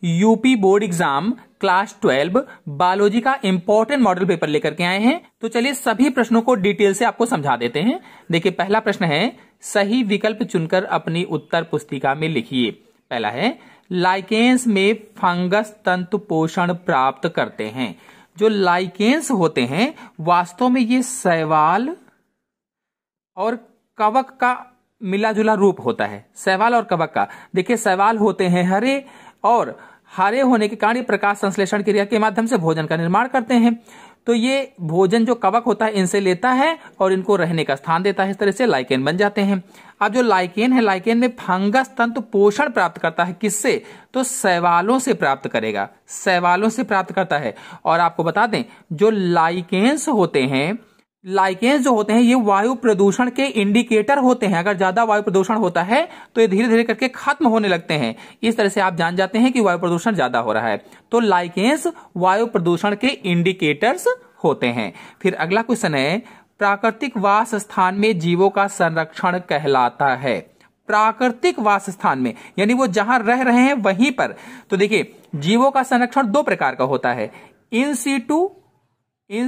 UP board exam class 12 biology का important model paper लेकर के आए हैं। तो चलिए सभी प्रश्नों को डिटेल से आपको समझा देते हैं। देखिए पहला प्रश्न है, सही विकल्प चुनकर अपनी उत्तर पुस्तिका में लिखिए। पहला है, लाइकेंस में फंगस तंतु पोषण प्राप्त करते हैं। जो लाइकेंस होते हैं वास्तव में ये शैवाल और कवक का मिला जुला रूप होता है। शैवाल और कवक का, देखिए शैवाल होते हैं हरे और हरे होने के कारण प्रकाश संश्लेषण क्रिया के माध्यम से भोजन का निर्माण करते हैं। तो ये भोजन जो कवक होता है इनसे लेता है और इनको रहने का स्थान देता है। इस तरह से लाइकेन बन जाते हैं। अब जो लाइकेन है, लाइकेन में फंगस तंतु पोषण प्राप्त करता है। किससे? तो शैवालों से प्राप्त करेगा, शैवालों से प्राप्त करता है। और आपको बता दें, जो लाइकेंस होते हैं, लाइकेंस जो होते हैं ये वायु प्रदूषण के इंडिकेटर होते हैं। अगर ज्यादा वायु प्रदूषण होता है तो ये धीरे धीरे करके खत्म होने लगते हैं। इस तरह से आप जान जाते हैं कि वायु प्रदूषण ज्यादा हो रहा है। तो लाइकेंस वायु प्रदूषण के इंडिकेटर्स होते हैं। फिर अगला क्वेश्चन है, प्राकृतिक वास स्थान में जीवों का संरक्षण कहलाता है। प्राकृतिक वास स्थान में यानी वो जहां रह रहे हैं वहीं पर। तो देखिए जीवों का संरक्षण दो प्रकार का होता है, इन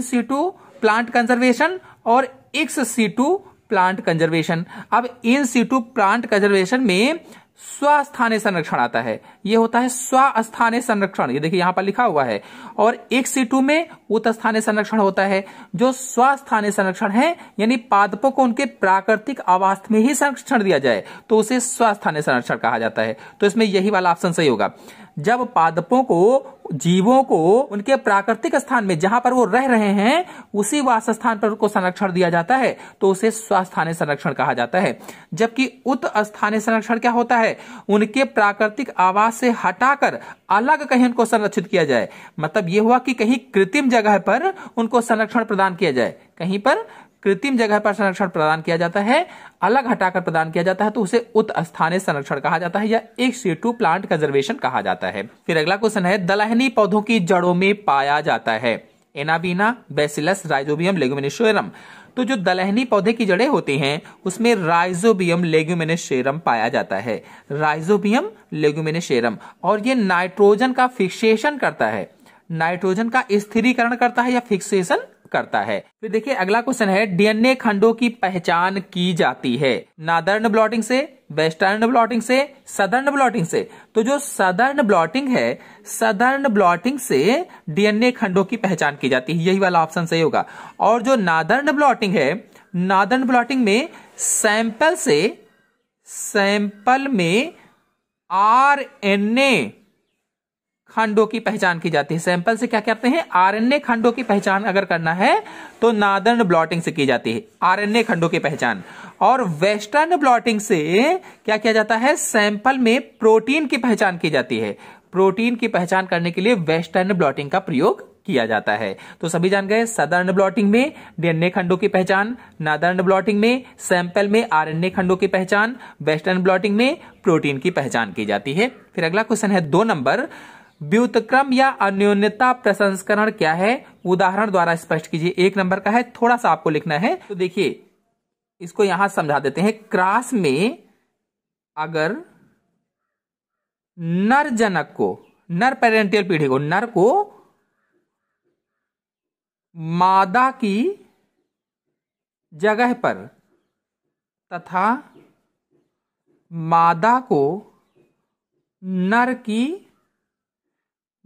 सीटू प्लांट कंजर्वेशन और एक्स सीटू प्लांट कंजर्वेशन। अब इन सीटू प्लांट कंजर्वेशन में स्वस्थानीय संरक्षण आता है। यह होता है स्वस्थानीय संरक्षण, ये देखिए यहां पर लिखा हुआ है। और एक्स सीटू में उत्स्थानीय संरक्षण होता है। जो स्वस्थानीय संरक्षण है यानी पादपों को उनके प्राकृतिक आवास में ही संरक्षण दिया जाए तो उसे स्वस्थानीय संरक्षण कहा जाता है। तो इसमें यही वाला ऑप्शन सही होगा। जब पादपों को, जीवों को उनके प्राकृतिक स्थान में जहां पर वो रह रहे हैं उसी वास स्थान पर उनको संरक्षण दिया जाता है तो उसे स्वस्थानीय संरक्षण कहा जाता है। जबकि उत्स्थानीय संरक्षण क्या होता है, उनके प्राकृतिक आवास से हटाकर अलग कहीं उनको संरक्षित किया जाए। मतलब यह हुआ कि कहीं कृत्रिम जगह पर उनको संरक्षण प्रदान किया जाए, कहीं पर कृत्रिम जगह पर संरक्षण प्रदान किया जाता है, अलग हटाकर प्रदान किया जाता है तो उसे उत्स्थानीय संरक्षण कहा जाता है या एक्स सीटू प्लांट कंजर्वेशन कहा जाता है। फिर अगला क्वेश्चन है, दलहनी पौधों की जड़ों में पाया जाता है। Anabaena, bacillus, rhizobium, leguminosarum. तो जो दलहनी पौधे की जड़ें होती हैं उसमें राइजोबियम लेगुमिनिसेरम पाया जाता है। राइजोबियम लेगुमिनिसेरम। और ये नाइट्रोजन का फिक्सेशन करता है, नाइट्रोजन का स्थिरीकरण करता है या फिक्सेशन करता है। फिर देखिए अगला क्वेश्चन है, डीएनए खंडों की पहचान की जाती है नादर्न ब्लॉटिंग से, वेस्टर्न ब्लॉटिंग से, सदर्न ब्लॉटिंग से। तो जो सदर्न ब्लॉटिंग है, सदर्न ब्लॉटिंग से डीएनए खंडों की पहचान की जाती है। यही वाला ऑप्शन सही होगा। और जो नादर्न ब्लॉटिंग है, नादर्न ब्लॉटिंग में सैंपल में आरएनए खंडों की पहचान की जाती है। सैंपल से क्या कहते हैं, आरएनए खंडों की पहचान अगर करना है तो नादर्न ब्लॉटिंग से की जाती है, आरएनए खंडों की पहचान। और वेस्टर्न ब्लॉटिंग से क्या किया जाता है, सैंपल में प्रोटीन की पहचान की जाती है। प्रोटीन की पहचान करने के लिए वेस्टर्न ब्लॉटिंग का प्रयोग किया जाता है। तो सभी जान गए, सदर्न ब्लॉटिंग में डीएनए खंडों की पहचान, नादर्न ब्लॉटिंग में सैंपल में आरएनए खंडों की पहचान, वेस्टर्न ब्लॉटिंग में प्रोटीन की पहचान की जाती है। फिर अगला क्वेश्चन है 2 नंबर, व्युत्क्रम या अन्योन्यता प्रसंस्करण क्या है, उदाहरण द्वारा स्पष्ट कीजिए। 1 नंबर का है, थोड़ा सा आपको लिखना है। तो देखिए इसको यहां समझा देते हैं। क्रॉस में अगर नर जनक को, नर पेरेंटियल पीढ़ी को, नर को मादा की जगह पर तथा मादा को नर की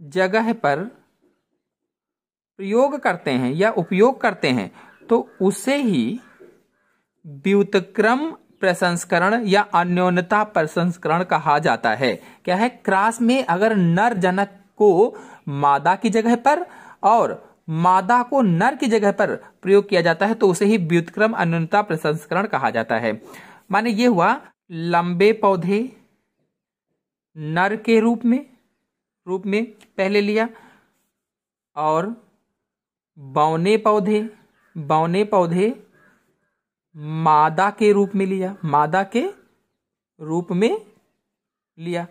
जगह पर प्रयोग करते हैं या उपयोग करते हैं तो उसे ही व्युत्क्रम प्रसंस्करण या अन्योन्यता प्रसंस्करण कहा जाता है। क्या है, क्रॉस में अगर नर जनक को मादा की जगह पर और मादा को नर की जगह पर प्रयोग किया जाता है तो उसे ही व्युत्क्रम अन्योन्यता प्रसंस्करण कहा जाता है। माने ये हुआ, लंबे पौधे नर के रूप में पहले लिया और बौने पौधे मादा के रूप में लिया, मादा के रूप में लिया।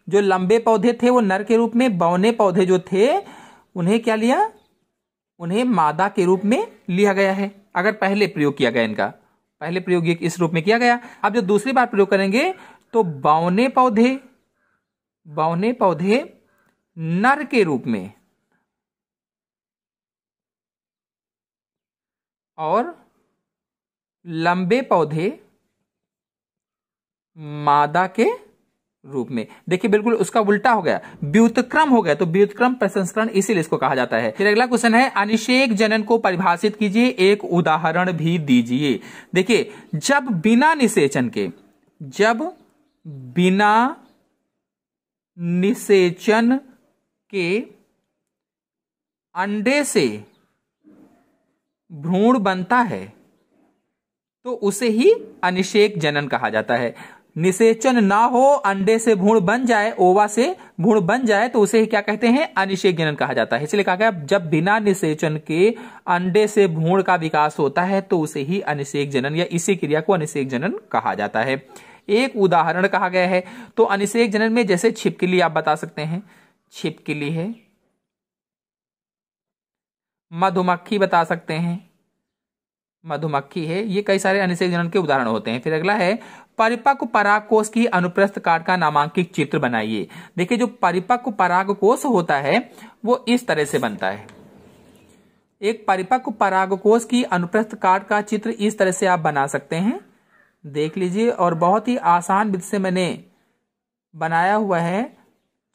जो लंबे पौधे थे वो नर के रूप में, बौने पौधे जो थे उन्हें क्या लिया, उन्हें मादा के रूप में लिया गया है। अगर पहले प्रयोग किया गया, इनका पहले प्रयोग इस रूप में किया गया। अब जब दूसरी बार प्रयोग करेंगे तो बौने पौधे नर के रूप में और लंबे पौधे मादा के रूप में। देखिए बिल्कुल उसका उल्टा हो गया, व्युत्क्रम हो गया, तो व्युत्क्रम प्रसंस्करण इसीलिए इसको कहा जाता है। फिर अगला क्वेश्चन है अनिषेक जनन को परिभाषित कीजिए, एक उदाहरण भी दीजिए। देखिए जब बिना निषेचन के अंडे से भ्रूण बनता है तो उसे ही अनिषेक जनन कहा जाता है। निषेचन ना हो, अंडे से भ्रूण बन जाए, ओवा से भ्रूण बन जाए, तो उसे ही क्या कहते हैं, अनिषेक जनन कहा जाता है। इसलिए कहा गया जब बिना निषेचन के अंडे से भ्रूण का विकास होता है तो उसे ही अनिषेक जनन या इसी क्रिया को अनिषेक जनन कहा जाता है। एक उदाहरण कहा गया है, तो अनिषेक जनन में जैसे छिपकली आप बता सकते हैं, छिपकली है, मधुमक्खी बता सकते हैं, मधुमक्खी है, ये कई सारे अनिषेक जनन के उदाहरण होते हैं। फिर अगला है परिपक्व परागकोश की अनुप्रस्थ काट का नामांकित चित्र बनाइए। देखिए जो परिपक्व परागकोश होता है वो इस तरह से बनता है। एक परिपक्व परागकोश की अनुप्रस्थ काट का चित्र इस तरह से आप बना सकते हैं, देख लीजिए। और बहुत ही आसान विधि से मैंने बनाया हुआ है,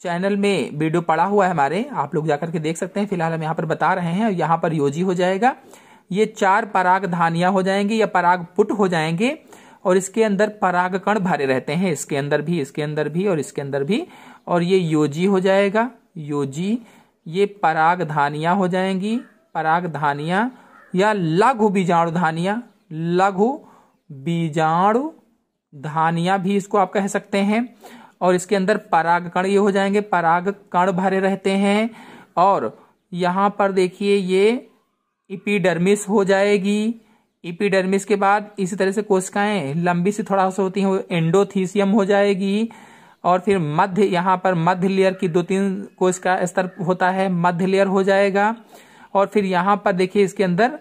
चैनल में वीडियो पड़ा हुआ है हमारे, आप लोग जाकर के देख सकते हैं। फिलहाल हम यहाँ पर बता रहे हैं, यहाँ पर योजी हो जाएगा, ये 4 परागधानियां हो जाएंगी या परागपुट हो जाएंगे और इसके अंदर परागकण भरे रहते हैं, इसके अंदर भी, इसके अंदर भी और इसके अंदर भी। और ये योजी हो जाएगा, योजी, ये परागधानियां हो जाएंगी, परागधानियां या लघु बीजाणुधानियां, लघु बीजाणुधानियां भी इसको आप कह सकते हैं। और इसके अंदर परागकण ये हो जाएंगे, परागकण भरे रहते हैं। और यहां पर देखिए ये इपिडर्मिस हो जाएगी, इपिडर्मिस के बाद इसी तरह से कोशिकाएं लंबी सी थोड़ा सा होती हैं, वो एंडोथीसियम हो जाएगी। और फिर मध्य, यहाँ पर मध्य लेयर की 2-3 कोशिका स्तर होता है, मध्य लेयर हो जाएगा। और फिर यहाँ पर देखिए इसके अंदर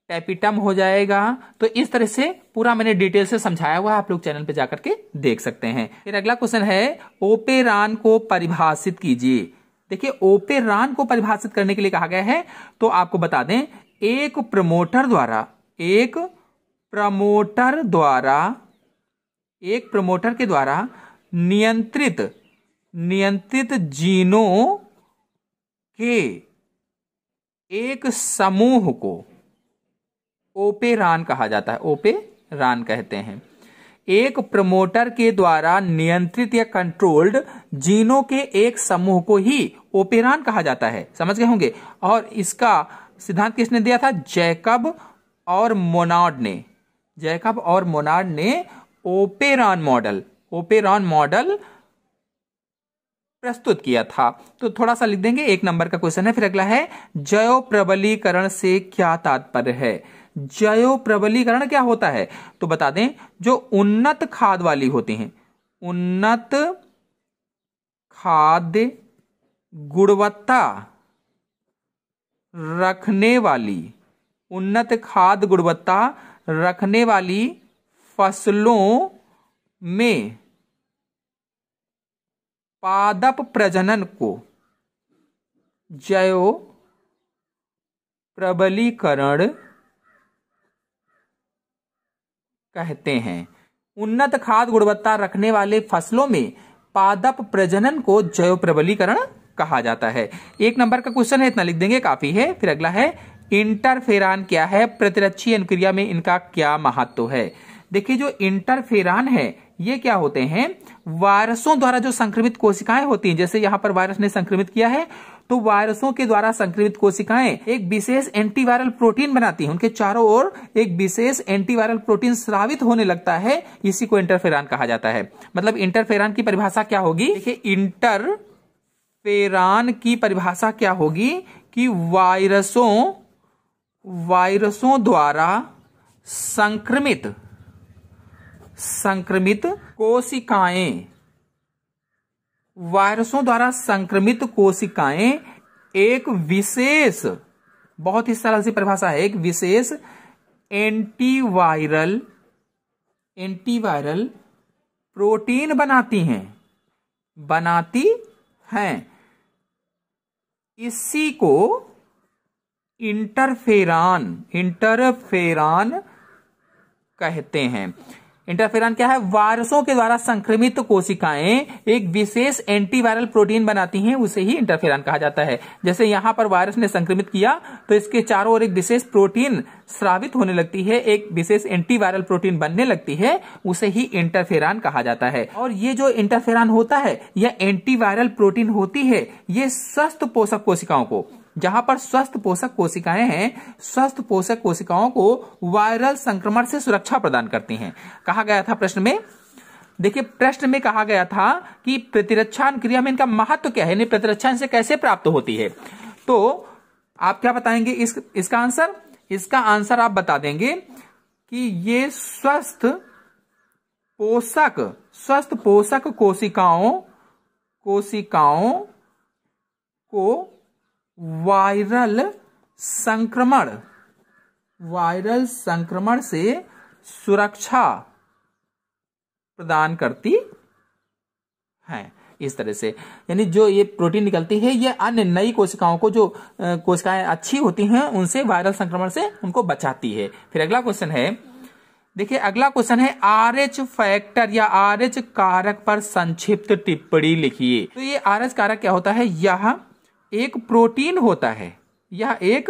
टैपिटम हो जाएगा। तो इस तरह से पूरा मैंने डिटेल से समझाया हुआ है, आप लोग चैनल पे जाकर के देख सकते हैं। फिर अगला क्वेश्चन है ओपेरान को परिभाषित कीजिए। देखिए ओपेरान को परिभाषित करने के लिए कहा गया है, तो आपको बता दें एक प्रमोटर के द्वारा नियंत्रित जीनों के एक समूह को ओपेरान कहा जाता है, ओपेरान कहते हैं। एक प्रमोटर के द्वारा नियंत्रित या कंट्रोल्ड जीनों के एक समूह को ही ओपेरान कहा जाता है, समझ गए होंगे। और इसका सिद्धांत किसने दिया था, जैकब और मोनार्ड ने ओपेरान मॉडल प्रस्तुत किया था। तो थोड़ा सा लिख देंगे, 1 नंबर का क्वेश्चन है। फिर अगला है जैव प्रबलीकरण से क्या तात्पर्य है। जैव प्रबलीकरण क्या होता है, तो बता दें जो उन्नत खाद वाली होती हैं, उन्नत खाद्य गुणवत्ता रखने वाली फसलों में पादप प्रजनन को जैव प्रबलीकरण कहते हैं। उन्नत खाद्य गुणवत्ता रखने वाले फसलों में पादप प्रजनन को जैव प्रबलीकरण कहा जाता है। 1 नंबर का क्वेश्चन है, इतना लिख देंगे, काफी है। फिर अगला है इंटरफेरान क्या है, प्रतिरक्षी अनुक्रिया में इनका क्या महत्व है। देखिए जो इंटरफेरान है ये क्या होते हैं, वायरसों द्वारा जो संक्रमित कोशिकाएं होती हैं, जैसे यहां पर वायरस ने संक्रमित किया है, तो वायरसों के द्वारा संक्रमित कोशिकाएं एक विशेष एंटीवायरल प्रोटीन बनाती हैं, उनके चारों ओर एक विशेष एंटीवायरल प्रोटीन स्रावित होने लगता है, इसी को इंटरफेरान कहा जाता है। मतलब इंटरफेरान की परिभाषा क्या होगी, देखिए इंटरफेरान की परिभाषा क्या होगी कि वायरसों द्वारा संक्रमित कोशिकाएं एक विशेष, बहुत ही सरल सी परिभाषा है, एक विशेष एंटीवायरल प्रोटीन बनाती हैं। इसी को इंटरफेरॉन कहते हैं। इंटरफेरॉन क्या है? वायरसों के द्वारा संक्रमित कोशिकाएं एक विशेष एंटीवायरल प्रोटीन बनाती हैं, उसे ही इंटरफेरॉन कहा जाता है। जैसे यहां पर वायरस ने संक्रमित किया तो इसके चारों ओर एक विशेष प्रोटीन स्रावित होने लगती है, एक विशेष एंटीवायरल प्रोटीन बनने लगती है, उसे ही इंटरफेरॉन कहा जाता है। और ये जो इंटरफेरॉन होता है या एंटीवायरल प्रोटीन होती है, ये स्वस्थ पोषक कोशिकाओं को, जहां पर स्वस्थ पोषक कोशिकाएं हैं, स्वस्थ पोषक कोशिकाओं को वायरल संक्रमण से सुरक्षा प्रदान करती हैं। कहा गया था प्रश्न में, देखिए प्रश्न में कहा गया था कि प्रतिरक्षा क्रिया में इनका महत्व क्या है, प्रतिरक्षा इनसे कैसे प्राप्त होती है। तो आप क्या बताएंगे इसका आंसर? इसका आंसर आप बता देंगे कि ये स्वस्थ पोषक कोशिकाओं को वायरल संक्रमण से सुरक्षा प्रदान करती है। इस तरह से यानी जो ये प्रोटीन निकलती है, ये अन्य नई कोशिकाओं को, जो कोशिकाएं अच्छी होती हैं, उनसे वायरल संक्रमण से उनको बचाती है। फिर अगला क्वेश्चन है, देखिए अगला क्वेश्चन है RH फैक्टर या RH कारक पर संक्षिप्त टिप्पणी लिखिए। तो ये RH कारक क्या होता है? यह एक प्रोटीन होता है, यह एक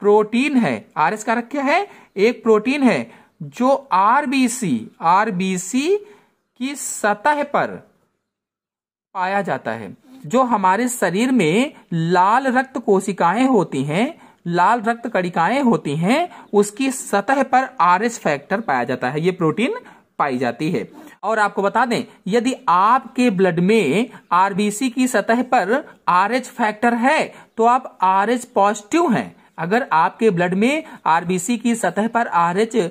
प्रोटीन है। RH कारक क्या है? एक प्रोटीन है जो आरबीसी की सतह पर पाया जाता है। जो हमारे शरीर में लाल रक्त कोशिकाएं होती हैं, लाल रक्त कणिकाएं होती हैं, उसकी सतह पर RH फैक्टर पाया जाता है, ये प्रोटीन पाई जाती है। और आपको बता दें, यदि आपके ब्लड में आरबीसी की सतह पर RH फैक्टर है तो आप RH पॉजिटिव हैं। अगर आपके ब्लड में आरबीसी की सतह पर RH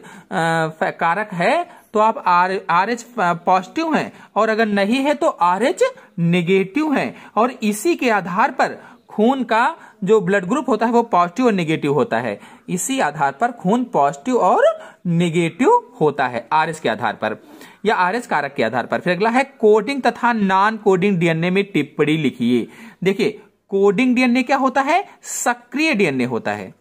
कारक है तो आप RH पॉजिटिव हैं, और अगर नहीं है तो RH नेगेटिव हैं। और इसी के आधार पर खून का जो ब्लड ग्रुप होता है वो पॉजिटिव और नेगेटिव होता है। इसी आधार पर खून पॉजिटिव और नेगेटिव होता है, RH के आधार पर या RH कारक के आधार पर। फिर अगला है कोडिंग तथा नॉन कोडिंग डीएनए में टिप्पणी लिखिए। देखिए कोडिंग डीएनए क्या होता है? सक्रिय डीएनए होता है।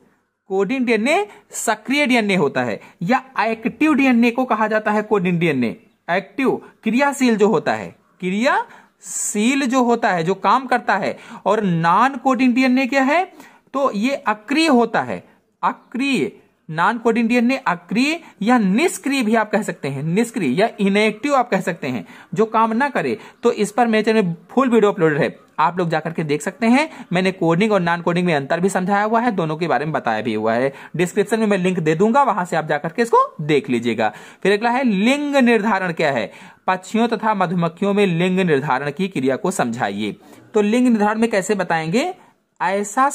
कोडिंग डीएनए सक्रिय डीएनए होता है, या एक्टिव डीएनए को कहा जाता है कोडिंग डीएनए। एक्टिव क्रियाशील जो होता है, क्रियाशील जो होता है, जो काम करता है। और नॉन कोडिंग डीएनए क्या है? तो ये अक्रिय होता है, अक्रिय। नॉन कोडिंग डीएनए अक्रिय या निष्क्रिय भी आप कह सकते हैं, निष्क्रिय या इनएक्टिव आप कह सकते हैं, जो काम ना करे। तो इस पर मेरे चैनल में फुल वीडियो अपलोडेड है, आप लोग जाकर के देख सकते हैं। मैंने कोडिंग और नॉन कोडिंग में अंतर भी समझाया हुआ है, दोनों के बारे में बताया भी हुआ है। डिस्क्रिप्शन में मैं लिंक दे दूंगा, वहां से आप जाकर के इसको देख लीजिएगा। फिर अगला है लिंग निर्धारण क्या है? पक्षियों तथा मधुमक्खियों में लिंग निर्धारण की क्रिया को समझाइए। तो लिंग निर्धारण में कैसे बताएंगे? ऐसा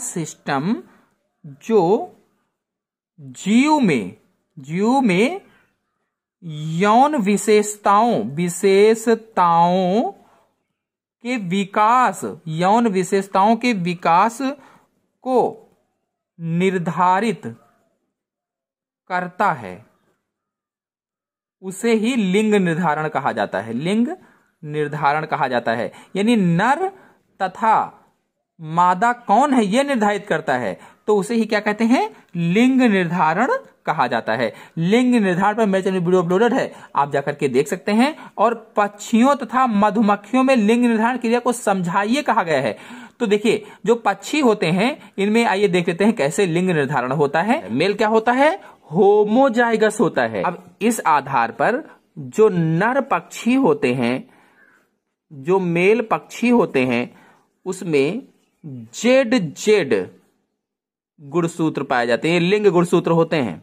सिस्टम जो जीव में यौन विशेषताओं के विकास को निर्धारित करता है, उसे ही लिंग निर्धारण कहा जाता है। लिंग निर्धारण कहा जाता है, यानी नर तथा मादा कौन है यह निर्धारित करता है, तो उसे ही क्या कहते हैं? लिंग निर्धारण कहा जाता है। लिंग निर्धारण पर मेरे चैनल में वीडियो अपलोडेड है, आप जाकर के देख सकते हैं। और पक्षियों तथा मधुमक्खियों में लिंग निर्धारण क्रिया को समझाइए कहा गया है। तो देखिए जो पक्षी होते हैं, इनमें आइए देख लेते हैं कैसे लिंग निर्धारण होता है। मेल क्या होता है? होमोजाइगस होता है। अब इस आधार पर जो नर पक्षी होते हैं, जो मेल पक्षी होते हैं, उसमें जेड गुणसूत्र पाए जाते हैं, लिंग गुणसूत्र होते हैं,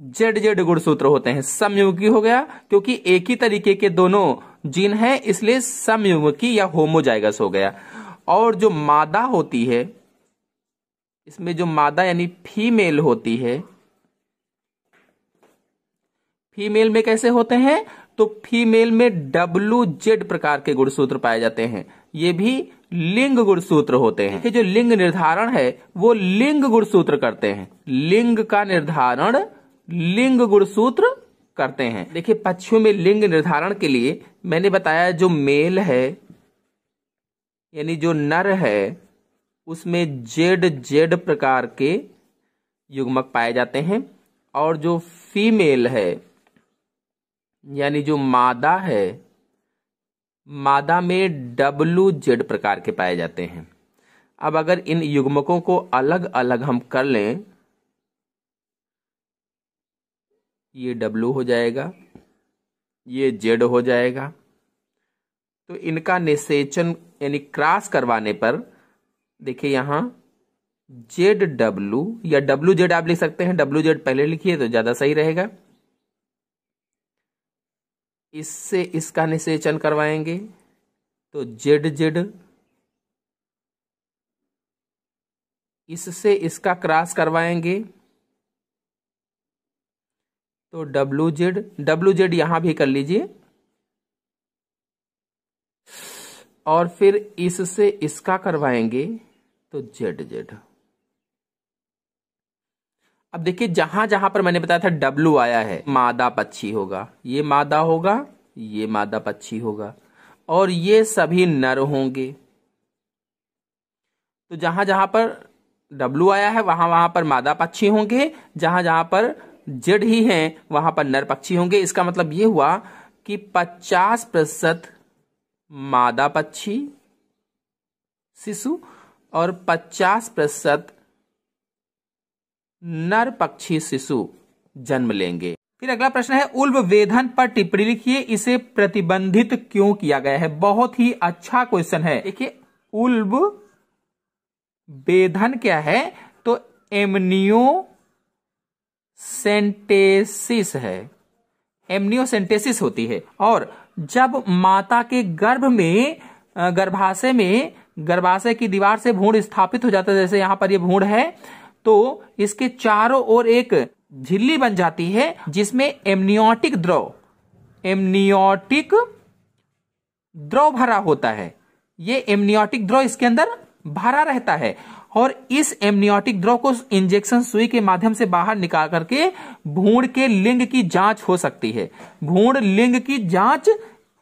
जेड गुणसूत्र होते हैं। समयुग्मी हो गया, क्योंकि एक ही तरीके के दोनों जीन हैं, इसलिए समयुग्मी या होमोजाइगस हो गया। और जो मादा होती है, इसमें जो मादा यानी फीमेल होती है, फीमेल में कैसे होते हैं? तो फीमेल में WZ प्रकार के गुणसूत्र पाए जाते हैं, ये भी लिंग गुणसूत्र होते हैं। जो लिंग निर्धारण है वो लिंग गुणसूत्र करते हैं, लिंग का निर्धारण लिंग गुणसूत्र करते हैं। देखिए पक्षियों में लिंग निर्धारण के लिए मैंने बताया जो मेल है यानी जो नर है उसमें जेड जेड प्रकार के युग्मक पाए जाते हैं, और जो फीमेल है यानी जो मादा है, मादा में डब्लू जेड प्रकार के पाए जाते हैं। अब अगर इन युग्मकों को अलग अलग हम कर लें, ये डब्लू हो जाएगा, ये जेड हो जाएगा, तो इनका निषेचन यानी क्रॉस करवाने पर देखिए यहां जेड डब्लू या डब्लू जेड आप लिख सकते हैं, डब्लू जेड पहले लिखिए तो ज्यादा सही रहेगा। इससे इसका निषेचन करवाएंगे तो जेड जेड, इससे इसका क्रॉस करवाएंगे तो डब्लू जेड यहां भी कर लीजिए, और फिर इससे इसका करवाएंगे तो जेड जेड। अब देखिए जहां जहां पर मैंने बताया था डब्लू आया है, मादा पक्षी होगा, ये मादा होगा, ये मादा पक्षी होगा, और ये सभी नर होंगे। तो जहां जहां पर डब्लू आया है वहां वहां पर मादा पक्षी होंगे, जहां जहां पर जेड ही है वहां पर नर पक्षी होंगे। इसका मतलब ये हुआ कि 50% मादा पक्षी शिशु और 50% नर पक्षी शिशु जन्म लेंगे। फिर अगला प्रश्न है उल्ब वेधन पर टिप्पणी लिखिए, इसे प्रतिबंधित क्यों किया गया है। बहुत ही अच्छा क्वेश्चन है। देखिए उल्ब वेधन क्या है, तो एमनियोसेंटेसिस है, एमनियोसेंटेसिस होती है। और जब माता के गर्भ में गर्भाशय की दीवार से भ्रूण स्थापित हो जाता है, जैसे यहां पर ये भ्रूण है, तो इसके चारों ओर एक झिल्ली बन जाती है जिसमें एमनियोटिक द्रव भरा होता है। ये एमनियोटिक द्रव इसके अंदर भरा रहता है, और इस एमनियोटिक द्रव को इंजेक्शन सुई के माध्यम से बाहर निकाल करके भ्रूण के लिंग की जांच हो सकती है, भ्रूण लिंग की जांच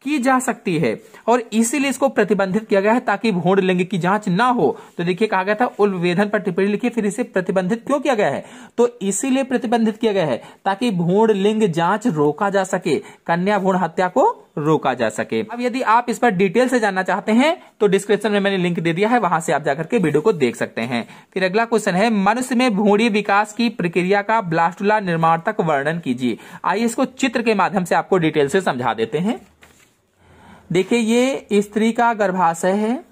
की जा सकती है, और इसीलिए इसको प्रतिबंधित किया गया है ताकि भ्रूण लिंग की जांच ना हो। तो देखिए कहा गया था उल्ब वेधन पर टिप्पणी लिखिए, फिर इसे प्रतिबंधित क्यों किया गया है, तो इसीलिए प्रतिबंधित किया गया है ताकि भ्रूण लिंग जांच रोका जा सके, कन्या भ्रूण हत्या को रोका जा सके। अब यदि आप इस पर डिटेल से जानना चाहते हैं तो डिस्क्रिप्शन में मैंने लिंक दे दिया है, वहां से आप जाकर के वीडियो को देख सकते हैं। फिर अगला क्वेश्चन है मनुष्य में भ्रूणीय विकास की प्रक्रिया का ब्लास्टुला निर्माण तक वर्णन कीजिए। आइए इसको चित्र के माध्यम से आपको डिटेल से समझा देते हैं। देखिए ये स्त्री का गर्भाशय है,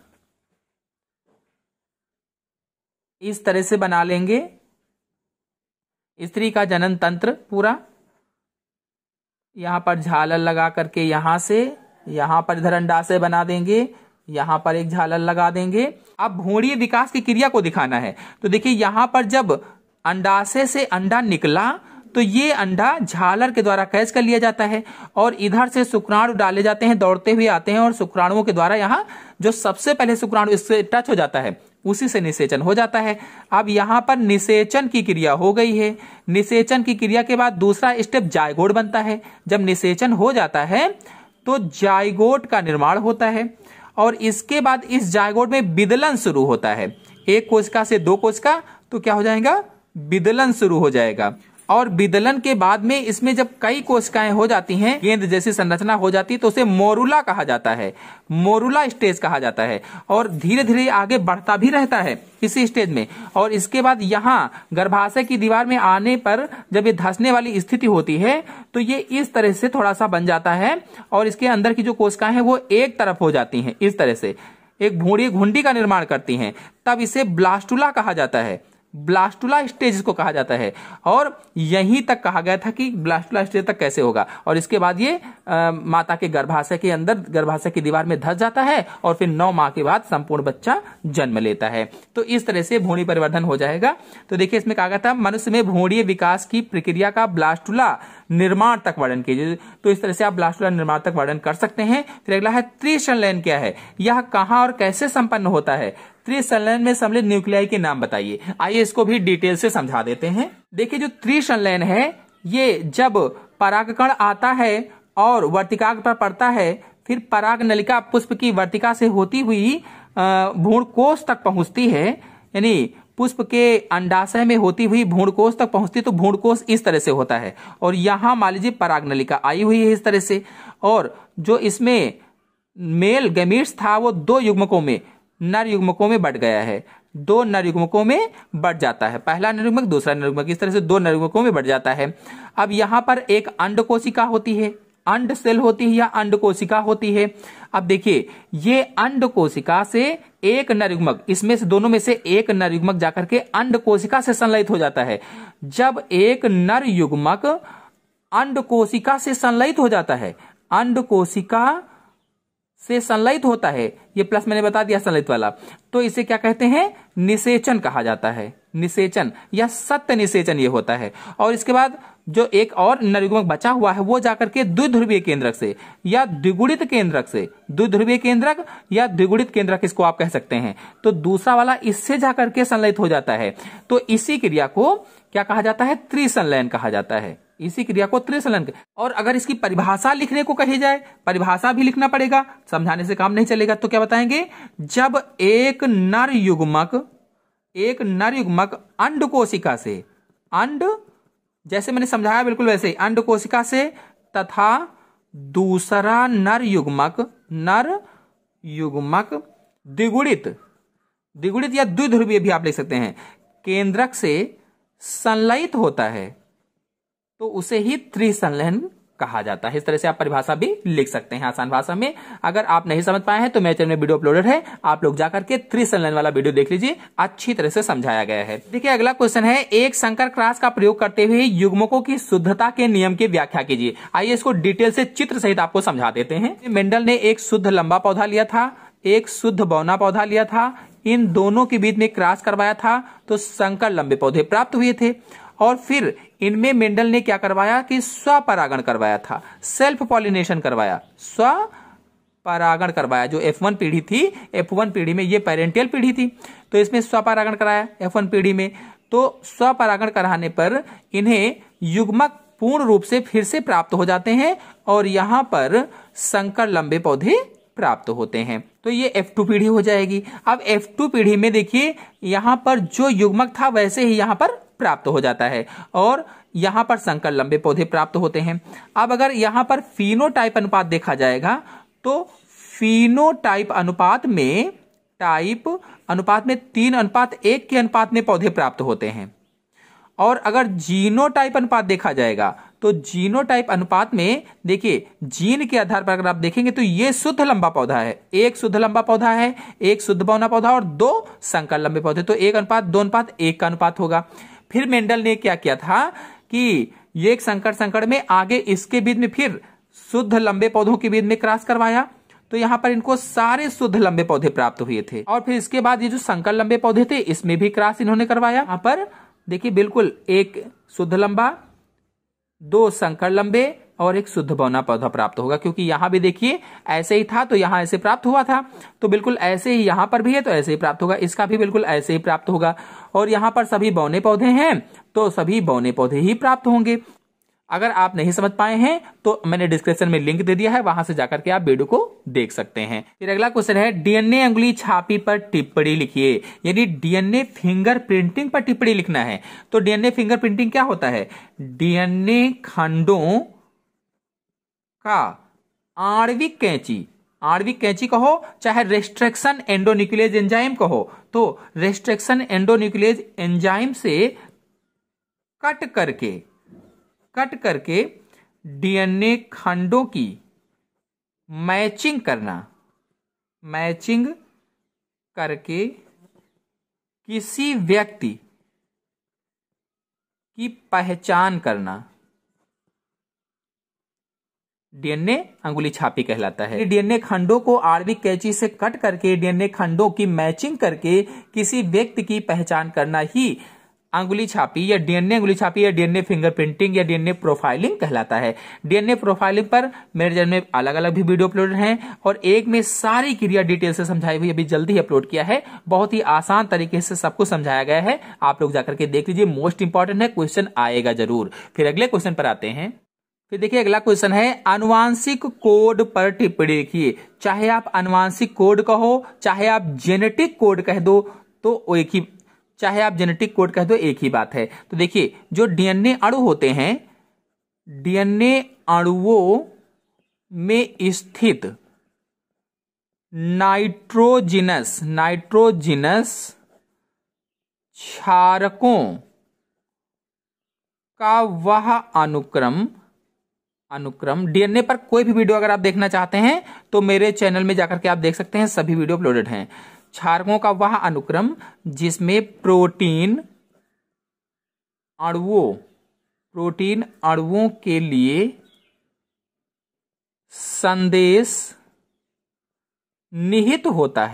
इस तरह से बना लेंगे स्त्री का जनन तंत्र पूरा। यहां पर झालर लगा करके यहां से यहां पर इधर अंडाशय बना देंगे, यहां पर एक झालर लगा देंगे। अब भ्रूणीय विकास की क्रिया को दिखाना है, तो देखिए यहां पर जब अंडाशय से अंडा निकला तो ये अंडा झालर के द्वारा कैच कर लिया जाता है, और इधर से शुक्राणु डाले जाते हैं, दौड़ते हुए आते हैं, और शुक्राणुओं के द्वारा यहाँ जो सबसे पहले शुक्राणु इससे टच हो जाता है उसी से निषेचन हो जाता है। अब यहाँ पर निषेचन की क्रिया हो गई है। निषेचन की क्रिया के बाद दूसरा स्टेप जायगोट बनता है। जब निषेचन हो जाता है तो जायगोट का निर्माण होता है, और इसके बाद इस जायगोट में विदलन शुरू होता है। एक कोशिका से दो कोशिका, तो क्या हो जाएगा, विदलन शुरू हो जाएगा। और विदलन के बाद में इसमें जब कई कोशिकाएं हो जाती हैं, गेंद जैसी संरचना हो जाती है, तो उसे मोरुला कहा जाता है, मोरुला स्टेज कहा जाता है, और धीरे धीरे आगे बढ़ता भी रहता है इसी स्टेज में। और इसके बाद यहाँ गर्भाशय की दीवार में आने पर जब ये धंसने वाली स्थिति होती है तो ये इस तरह से थोड़ा सा बन जाता है, और इसके अंदर की जो कोशिकाएं हैं वो एक तरफ हो जाती हैं, इस तरह से एक भ्रूणीय घुंडी का निर्माण करती हैं। तब इसे ब्लास्टुला कहा जाता है, ब्लास्टुला स्टेज इसको कहा जाता है। और यहीं तक कहा गया था कि ब्लास्टुला स्टेज तक कैसे होगा, और इसके बाद ये माता के गर्भाशय के अंदर गर्भाशय की दीवार में धंस जाता है, और फिर 9 माह के बाद संपूर्ण बच्चा जन्म लेता है। तो इस तरह से भ्रूणीय परिवर्धन हो जाएगा। तो देखिए इसमें कहा गया था मनुष्य में भ्रूणीय विकास की प्रक्रिया का ब्लास्टुला निर्माण तक वर्णन कीजिए। तो इस तरह से आप ब्लास्टुला निर्माण तक वर्णन कर सकते हैं। फिर अगला है त्रिसंलयन क्या है, यह कहां और कैसे संपन्न होता है। त्रिसंलयन में सम्मिलित न्यूक्लियाई के नाम बताइए। आइए इसको भी डिटेल से समझा देते हैं। देखिए जो त्रिसंलयन है, ये जब परागकण आता है और वर्तिकाग्र पर पड़ता है, फिर पराग नलिका पुष्प की वर्तिका से होती हुई भ्रूणकोश तक पहुंचती है, यानी पुष्प के अंडाशय में होती हुई भ्रूणकोश तक पहुंचती, तो भ्रूणकोश इस तरह से होता है। और यहां मान लीजिए परागनलिका आई हुई है इस तरह से, और जो इसमें मेल गैमीट्स था वो 2 युग्मकों में, नर युग्मकों में बढ़ गया है, 2 नर युग्मकों में बढ़ जाता है, पहला नर युग्मक दूसरा नर युग्मक, इस तरह से 2 नर युग्मकों में बढ़ जाता है। अब यहां पर एक अंड कोशिका होती है, अंड सेल होती है या अंड कोशिका होती है। अब देखिए ये अंड कोशिका से एक नर युग्मक, इसमें से दोनों में से एक नर युग्मक जाकर के अंड कोशिका से संलयित हो जाता है। जब एक नर युग्मक अंड कोशिका से संलयित हो जाता है, अंड कोशिका से संलयित होता है, ये प्लस मैंने बता दिया संलयित वाला, तो इसे क्या कहते हैं, निषेचन कहा जाता है, निषेचन या सत्य निषेचन ये होता है। और इसके बाद जो एक और नर युग्मक बचा हुआ है वो जाकर के द्विध्रुवीय केंद्रक से या द्विगुणित केंद्रक से, द्विध्रुवीय केंद्रक या द्विगुणित केंद्रक इसको आप कह सकते हैं, तो दूसरा वाला इससे जाकर के संलयित हो जाता है। तो इसी क्रिया को क्या कहा जाता है, त्रिसंलयन कहा जाता है, इसी क्रिया को त्रिसंलयन। और अगर इसकी परिभाषा लिखने को कही जाए, परिभाषा भी लिखना पड़ेगा, समझाने से काम नहीं चलेगा, तो क्या बताएंगे, जब एक नर युग्मक अंड कोशिका से, अंड जैसे मैंने समझाया बिल्कुल वैसे ही, अंड कोशिका से तथा दूसरा नर युग्मक द्विगुणित या द्विध्रुवीय भी आप लिख सकते हैं, केंद्रक से संलयित होता है, तो उसे ही त्रिसंलयन कहा जाता है। इस तरह से आप परिभाषा भी लिख सकते हैं आसान भाषा में। अगर आप नहीं समझ पाए हैं तो मेरे चैनल में वीडियो अपलोडेड है, आप लोग जाकर के त्रिसंलयन वाला वीडियो देख लीजिए, अच्छी तरह से समझाया गया है। देखिए अगला क्वेश्चन है, एक संकर क्रॉस का प्रयोग करते हुए युग्मकों की शुद्धता के नियम की व्याख्या कीजिए। आइए इसको डिटेल से चित्र सहित आपको समझा देते हैं। मेंडल ने एक शुद्ध लंबा पौधा लिया था, एक शुद्ध बौना पौधा लिया था, इन दोनों के बीच में क्रॉस करवाया था तो संकर लंबे पौधे प्राप्त हुए थे। और फिर इनमें मेंडल ने क्या करवाया कि स्वपरागण करवाया था, सेल्फ पॉलिनेशन करवाया, स्वपरागण करवाया। जो F1 पीढ़ी थी, F1 पीढ़ी में ये पेरेंटियल पीढ़ी थी, तो इसमें स्वपरागण कराया F1 पीढ़ी में। तो स्वपरागण कराने पर इन्हें युग्मक पूर्ण रूप से फिर से प्राप्त हो जाते हैं और यहां पर संकर लंबे पौधे प्राप्त होते हैं। तो ये F2 पीढ़ी हो जाएगी। अब F2 पीढ़ी में देखिए यहां पर जो युग्मक था वैसे ही यहां पर प्राप्त हो जाता है और यहां पर संकर लंबे पौधे प्राप्त होते हैं। अब अगर यहां पर फिनोटाइप अनुपात देखा जाएगा तो फिनोटाइप अनुपात में 3:1 के अनुपात में पौधे प्राप्त होते हैं। और अगर जीनोटाइप अनुपात देखा जाएगा तो जीनोटाइप अनुपात में देखिए जीन के आधार पर अगर आप देखेंगे तो ये शुद्ध लंबा पौधा है, एक शुद्ध लंबा पौधा है, एक शुद्ध बौना पौधा और 2 संकर लंबे पौधे, तो 1:2:1 का अनुपात होगा। फिर मेंडल ने क्या किया था कि ये एक संकर में आगे इसके बीच में फिर शुद्ध लंबे पौधों के बीच में क्रॉस करवाया, तो यहां पर इनको सारे शुद्ध लंबे पौधे प्राप्त हुए थे। और फिर इसके बाद ये जो संकर लंबे पौधे थे इसमें भी क्रॉस इन्होंने करवाया। यहां पर देखिए बिल्कुल एक शुद्ध लंबा, 2 संकर लंबे और एक शुद्ध बौना पौधा प्राप्त होगा, क्योंकि यहां भी देखिए ऐसे ही था तो यहां ऐसे प्राप्त हुआ था, तो बिल्कुल ऐसे ही यहां पर भी है तो ऐसे ही प्राप्त होगा, इसका भी बिल्कुल ऐसे ही प्राप्त होगा। और यहां पर सभी बौने पौधे हैं तो सभी बौने पौधे ही प्राप्त होंगे। अगर आप नहीं समझ पाए हैं तो मैंने डिस्क्रिप्शन में लिंक दे दिया है, वहां से जाकर के आप वीडियो को देख सकते हैं। फिर अगला क्वेश्चन है, डीएनए अंगुली छापी पर टिप्पणी लिखिए, यानी डीएनए फिंगर प्रिंटिंग पर टिप्पणी लिखना है। तो डीएनए फिंगर प्रिंटिंग क्या होता है, डीएनए खंडों का आणविक कैंची कहो चाहे रेस्ट्रिक्शन एंडोन्यूक्लियेज एंजाइम कहो, तो रेस्ट्रिक्शन एंडोन्यूक्लियेज एंजाइम से कट करके डीएनए खंडों की मैचिंग करके किसी व्यक्ति की पहचान करना डीएनए अंगुली छापी कहलाता है। डीएनए खंडों को आणविक कैंची से कट करके डीएनए खंडों की मैचिंग करके किसी व्यक्ति की पहचान करना ही अंगुली छापी या डीएनए अंगुली छापी या डीएनए फिंगरप्रिंटिंग या डीएनए प्रोफाइलिंग कहलाता है। डीएनए प्रोफाइलिंग पर मेरे चैनल में अलग अलग भी वीडियो अपलोड हैं और एक में सारी क्रिया डिटेल से समझाई हुई अभी जल्दी ही अपलोड किया है। बहुत ही आसान तरीके से सब कुछ समझाया गया है, आप लोग जाकर के देख लीजिए। मोस्ट इंपॉर्टेंट है, क्वेश्चन आएगा जरूर। फिर अगले क्वेश्चन पर आते हैं। फिर देखिए अगला क्वेश्चन है आनुवांशिक कोड पर टिप्पणी लिखिए। चाहे आप आनुवांशिक कोड कहो, चाहे आप जेनेटिक कोड कह दो तो एक ही, चाहे आप जेनेटिक कोड कह दो एक ही बात है। तो देखिए जो डीएनए अणु होते हैं, डीएनए अणुओं में स्थित नाइट्रोजिनस क्षारकों का वह अनुक्रम डीएनए पर कोई भी वीडियो अगर आप देखना चाहते हैं तो मेरे चैनल में जाकर के आप देख सकते हैं, सभी वीडियो अपलोडेड हैं। क्षारकों का वह अनुक्रम जिसमें प्रोटीन अणुओं के लिए संदेश निहित होता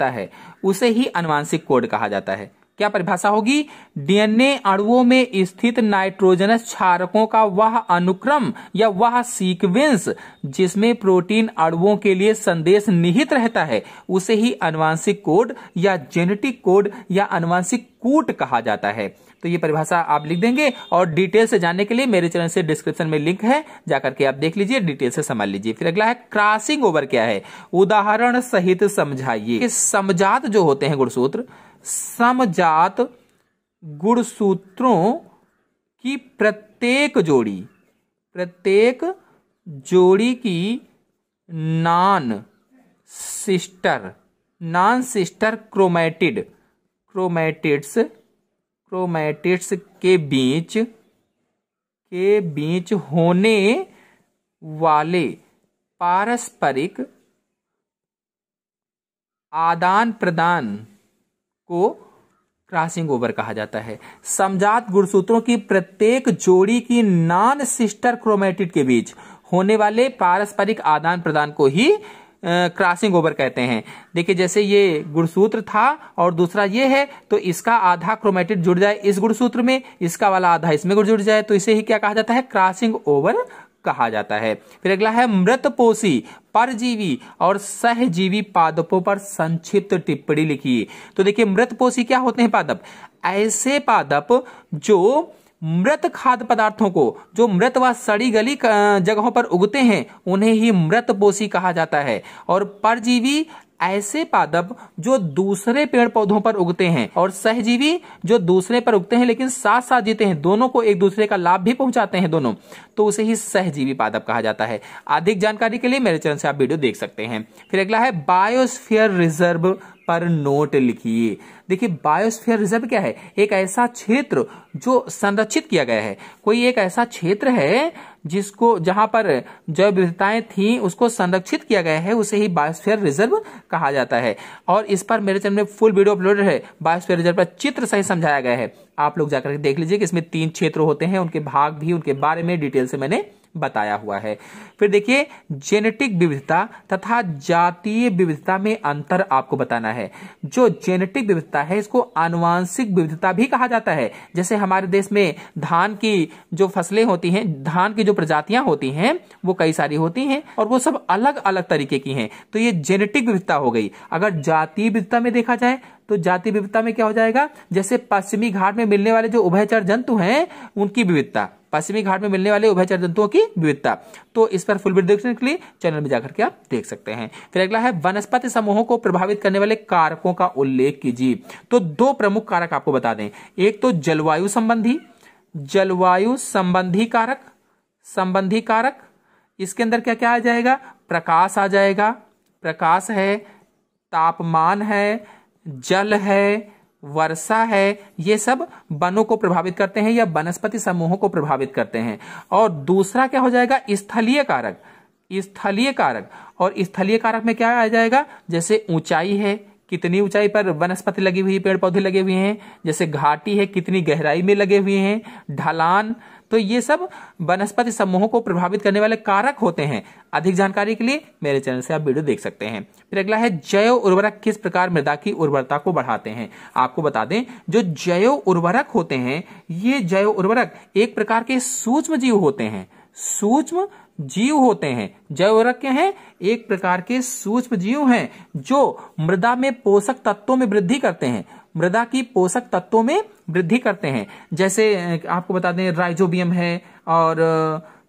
है उसे ही आनुवांशिक कोड कहा जाता है। क्या परिभाषा होगी? डीएनए अणुओं में स्थित नाइट्रोजनस क्षारकों का वह अनुक्रम या वह सीक्वेंस जिसमें प्रोटीन अणुओं के लिए संदेश निहित रहता है उसे ही आनुवांशिक कोड या जेनेटिक कोड या आनुवांशिक कूट कहा जाता है। तो ये परिभाषा आप लिख देंगे और डिटेल से जानने के लिए मेरे चैनल से डिस्क्रिप्शन में लिंक है, जाकर के आप देख लीजिए, डिटेल से समझ लीजिए। फिर अगला है क्रॉसिंग ओवर क्या है, उदाहरण सहित समझाइए। समजात जो होते हैं गुणसूत्र, समजात गुणसूत्रों की प्रत्येक जोड़ी की नॉन सिस्टर क्रोमैटिड्स के बीच होने वाले पारस्परिक आदान प्रदान को क्रॉसिंग ओवर कहा जाता है। समजात गुणसूत्रों की प्रत्येक जोड़ी की नॉन सिस्टर क्रोमैटिड के बीच होने वाले पारस्परिक आदान प्रदान को ही क्रॉसिंग ओवर कहते हैं। देखिए जैसे ये गुणसूत्र था और दूसरा ये है, तो इसका आधा क्रोमैटिड जुड़ जाए इस गुणसूत्र में, इसका वाला आधा इसमें जुड़ जाए, तो इसे ही क्या कहा जाता है? क्रॉसिंग ओवर कहा जाता है। फिर अगला है मृतपोषी, परजीवी और सहजीवी पादपों पर संक्षिप्त टिप्पणी लिखिए। तो देखिए मृतपोषी क्या होते हैं पादप? ऐसे पादप जो मृत खाद्य पदार्थों को, जो मृत व सड़ी गली जगहों पर उगते हैं, उन्हें ही मृतपोषी कहा जाता है। और परजीवी ऐसे पादप जो दूसरे पेड़ पौधों पर उगते हैं, और सहजीवी जो दूसरे पर उगते हैं लेकिन साथ साथ जीते हैं, दोनों को एक दूसरे का लाभ भी पहुंचाते हैं दोनों, तो उसे ही सहजीवी पादप कहा जाता है। अधिक जानकारी के लिए मेरे चैनल से आप वीडियो देख सकते हैं। फिर अगला है बायोस्फीयर रिजर्व पर नोट लिखिए। देखिए बायोस्फीयर रिजर्व क्या है? एक ऐसा क्षेत्र जो संरक्षित किया गया है। कोई एक ऐसा क्षेत्र है जिसको, जहां पर जैव विविधताएं थी उसको संरक्षित किया गया है, उसे ही बायोस्फीयर रिजर्व कहा जाता है। और इस पर मेरे चैनल में फुल वीडियो अपलोडेड है, बायोस्फीयर रिजर्व पर चित्र सही समझाया गया है, आप लोग जाकर के देख लीजिए कि इसमें 3 क्षेत्र होते हैं, उनके भाग भी, उनके बारे में डिटेल से मैंने बताया हुआ है। फिर देखिए जेनेटिक विविधता तथा जातीय विविधता में अंतर आपको बताना है। जो जेनेटिक विविधता है इसको आनुवांशिक विविधता भी कहा जाता है। जैसे हमारे देश में धान की जो फसलें होती हैं, धान की जो प्रजातियां होती हैं वो कई सारी होती हैं और वो सब अलग अलग तरीके की हैं, तो ये जेनेटिक विविधता हो गई। अगर जातीय विविधता में देखा जाए तो जातीय विविधता में क्या हो जाएगा? जैसे पश्चिमी घाट में मिलने वाले जो उभयचर जंतु हैं उनकी विविधता, पश्चिमी घाट में मिलने वाले उभयचर जंतुओं की विविधता। तो इस पर फुल वीडियो देखने के लिए चैनल में जाकर के आप देख सकते हैं। फिर अगला है वनस्पति समूहों को प्रभावित करने वाले कारकों का उल्लेख कीजिए। तो 2 प्रमुख कारक आपको बता दें, एक तो जलवायु संबंधी कारक, इसके अंदर क्या क्या आ जाएगा? प्रकाश आ जाएगा, प्रकाश है, तापमान है, जल है, वर्षा है, ये सब वनों को प्रभावित करते हैं या वनस्पति समूहों को प्रभावित करते हैं। और दूसरा क्या हो जाएगा? स्थलीय कारक। और स्थलीय कारक में क्या आ जाएगा? जैसे ऊंचाई है, कितनी ऊंचाई पर वनस्पति लगी हुई, पेड़ पौधे लगे हुए हैं, जैसे घाटी है, कितनी गहराई में लगे हुए हैं, ढलान, तो ये सब वनस्पति समूहों को प्रभावित करने वाले कारक होते हैं। अधिक जानकारी के लिए मेरे चैनल से आप वीडियो देख सकते हैं। फिर अगला है जैव उर्वरक किस प्रकार मृदा की उर्वरता को बढ़ाते हैं। आपको बता दें जो जैव उर्वरक होते हैं, ये जैव उर्वरक एक प्रकार के सूक्ष्म जीव होते हैं। सूक्ष्म जीव होते हैं। जैव उर्वरक क्या है? एक प्रकार के सूक्ष्म जीव हैं जो मृदा में पोषक तत्वों में वृद्धि करते हैं, मृदा की पोषक तत्वों में वृद्धि करते हैं। जैसे आपको बता दें, राइजोबियम है और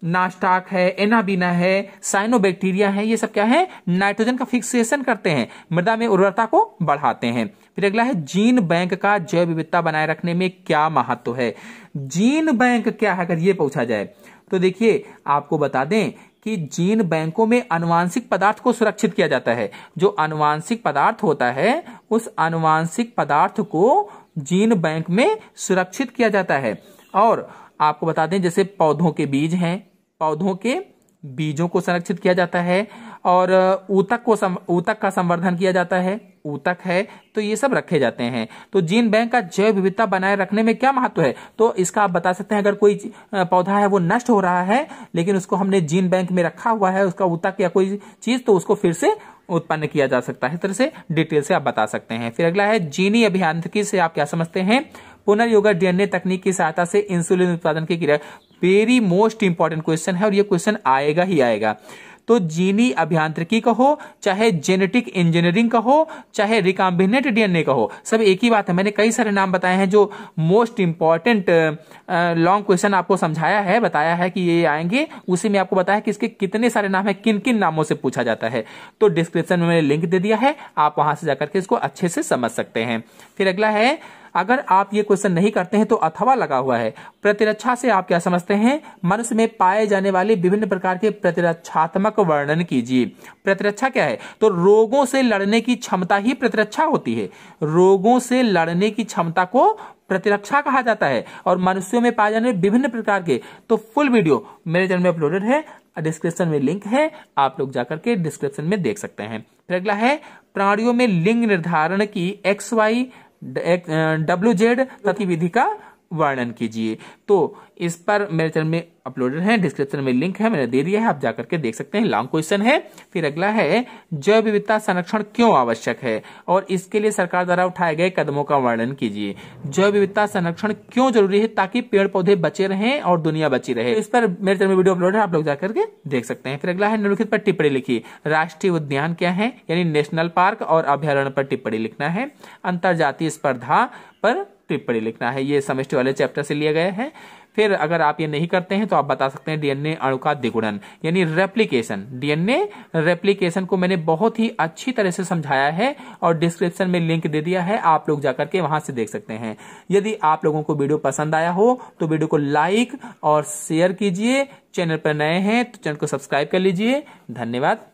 नास्टाक है, एनाबीना है, साइनोबैक्टीरिया है। ये सब क्या है? नाइट्रोजन का फिक्सेशन करते हैं, मृदा में उर्वरता को बढ़ाते हैं। फिर अगला है, जीन बैंक का जैव विविधता बनाए रखने में क्या महत्व है? जीन बैंक क्या है, अगर ये पूछा जाए तो देखिए आपको बता दें कि जीन बैंकों में आनुवांशिक पदार्थ को सुरक्षित किया जाता है। जो आनुवांशिक पदार्थ होता है, उस आनुवांशिक पदार्थ को जीन बैंक में सुरक्षित किया जाता है। और आपको बता दें, जैसे पौधों के बीज हैं, पौधों के बीजों को संरक्षित किया जाता है, और ऊतक का संवर्धन किया जाता है, ऊतक है, तो ये सब रखे जाते हैं। तो जीन बैंक का जैव विविधता बनाए रखने में क्या महत्व है? तो इसका आप बता सकते हैं, अगर कोई पौधा है वो नष्ट हो रहा है, लेकिन उसको हमने जीन बैंक में रखा हुआ है, उसका ऊतक या कोई चीज, तो उसको फिर से उत्पन्न किया जा सकता है। इस तरह से डिटेल से आप बता सकते हैं। फिर अगला है, जीनी अभियांत्रिकी से आप क्या समझते हैं? पुनर्योगा डीएनए तकनीक की सहायता से इंसुलिन उत्पादन की क्रिया। वेरी मोस्ट इंपॉर्टेंट क्वेश्चन है और ये क्वेश्चन आएगा ही आएगा। तो जीनी अभियांत्रिकी कहो, चाहे जेनेटिक इंजीनियरिंग कहो, चाहे रिकॉम्बिनेंट डीएनए कहो, सब एक ही बात है। मैंने कई सारे नाम बताए हैं जो मोस्ट इंपॉर्टेंट लॉन्ग क्वेश्चन आपको समझाया है, बताया है कि ये आएंगे। उसी में आपको बताया कि इसके कितने सारे नाम है, किन किन नामों से पूछा जाता है। तो डिस्क्रिप्शन में मैंने लिंक दे दिया है, आप वहां से जाकर के इसको अच्छे से समझ सकते हैं। फिर अगला है, अगर आप ये क्वेश्चन नहीं करते हैं तो अथवा लगा हुआ है। प्रतिरक्षा से आप क्या समझते हैं? मनुष्य में पाए जाने वाले विभिन्न प्रकार के प्रतिरक्षात्मक वर्णन कीजिए। प्रतिरक्षा क्या है? तो रोगों से लड़ने की क्षमता ही प्रतिरक्षा होती है। रोगों से लड़ने की क्षमता को प्रतिरक्षा कहा जाता है। और मनुष्यों में पाए जाने विभिन्न प्रकार के, तो फुल वीडियो मेरे चैनल में अपलोडेड है, डिस्क्रिप्शन में लिंक है, आप लोग जाकर के डिस्क्रिप्शन में देख सकते हैं। फिर अगला है, प्राणियों में लिंग निर्धारण की XY WZ तथा विधि का वर्णन कीजिए। तो इस पर मेरे चैनल में अपलोडेड है, डिस्क्रिप्शन में लिंक है, मैंने दे दिया है, आप जाकर के देख सकते हैं। लॉन्ग क्वेश्चन है। फिर अगला है, जैव विविधता संरक्षण क्यों आवश्यक है और इसके लिए सरकार द्वारा उठाए गए कदमों का वर्णन कीजिए। जैव विविधता संरक्षण क्यों जरूरी है? ताकि पेड़ पौधे बचे रहें और दुनिया बची रहे। इस पर मेरे चैनल में वीडियो अपलोड है, आप लोग जाकर के देख सकते हैं। फिर अगला है, निम्नलिखित पर टिप्पणी लिखिए। राष्ट्रीय उद्यान क्या है? यानी नेशनल पार्क और अभ्यारण्य पर टिप्पणी लिखना है। अंतरजातीय स्पर्धा पर टिप्पणी लिखना है। ये सेमेस्टर वाले चैप्टर से लिए गए हैं। फिर अगर आप ये नहीं करते हैं तो आप बता सकते हैं डीएनए अणु का द्विगुणन यानी रेप्लिकेशन। डीएनए रेप्लिकेशन को मैंने बहुत ही अच्छी तरह से समझाया है और डिस्क्रिप्शन में लिंक दे दिया है, आप लोग जाकर के वहां से देख सकते हैं। यदि आप लोगों को वीडियो पसंद आया हो तो वीडियो को लाइक और शेयर कीजिए। चैनल पर नए हैं तो चैनल को सब्सक्राइब कर लीजिए। धन्यवाद।